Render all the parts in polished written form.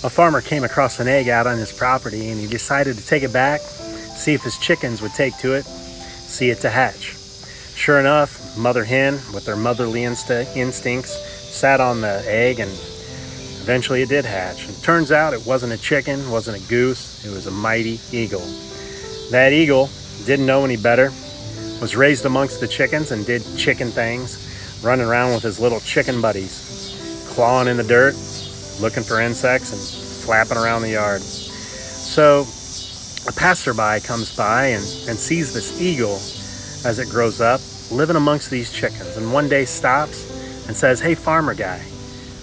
A farmer came across an egg out on his property, and he decided to take it back, see if his chickens would take to it, see it to hatch. Sure enough, mother hen, with their motherly instincts, sat on the egg, and eventually it did hatch. And turns out it wasn't a chicken, wasn't a goose, it was a mighty eagle. That eagle didn't know any better, was raised amongst the chickens and did chicken things, running around with his little chicken buddies, clawing in the dirt, looking for insects and flapping around the yard. So a passerby comes by and sees this eagle as it grows up, living amongst these chickens, and one day stops and says, "Hey, farmer guy,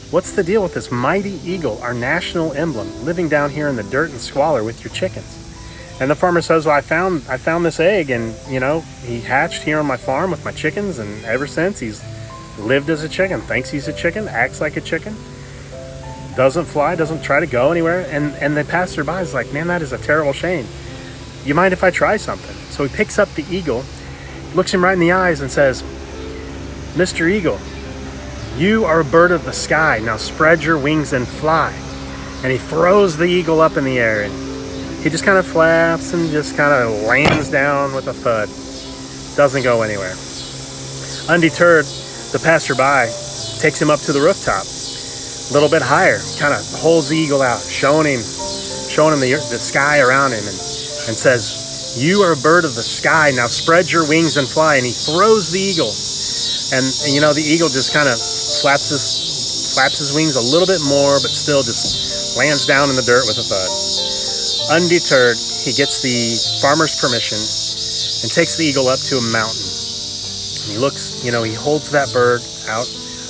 what's the deal with this mighty eagle, our national emblem, living down here in the dirt and squalor with your chickens?" And the farmer says, "Well, I found this egg, and he hatched here on my farm with my chickens, and ever since he's lived as a chicken, thinks he's a chicken, acts like a chicken, doesn't fly, doesn't try to go anywhere." And the passerby is like, "Man, that is a terrible shame. You mind if I try something?" So he picks up the eagle, looks him right in the eyes and says, "Mr. Eagle, you are a bird of the sky. Now spread your wings and fly." And he throws the eagle up in the air, and he just kind of flaps and just kind of lands down with a thud. Doesn't go anywhere. Undeterred, the passerby takes him up to the rooftop, a little bit higher, kind of holds the eagle out, showing him the sky around him, and says, "You are a bird of the sky. Now spread your wings and fly." And he throws the eagle, and the eagle just kind of flaps his wings a little bit more, but still just lands down in the dirt with a thud. Undeterred, he gets the farmer's permission and takes the eagle up to a mountain. And he looks, he holds that bird out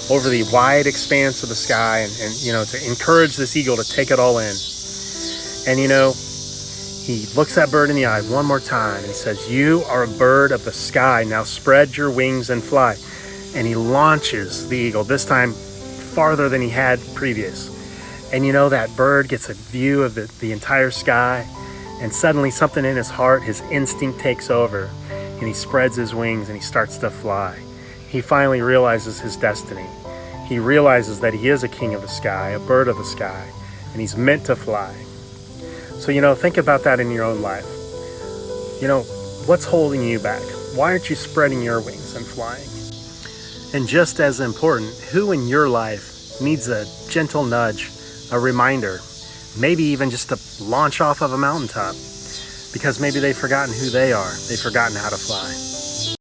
over the wide expanse of the sky, and to encourage this eagle to take it all in. And he looks that bird in the eye one more time, and he says, "You are a bird of the sky. Now spread your wings and fly." And he launches the eagle, this time farther than he had previous. And that bird gets a view of the entire sky, and suddenly something in his heart, his instinct takes over, and he spreads his wings and he starts to fly. He finally realizes his destiny. He realizes that he is a king of the sky, a bird of the sky, and he's meant to fly. So, think about that in your own life. What's holding you back? Why aren't you spreading your wings and flying? And just as important, who in your life needs a gentle nudge, a reminder, maybe even just to launch off of a mountaintop, because maybe they've forgotten who they are. They've forgotten how to fly.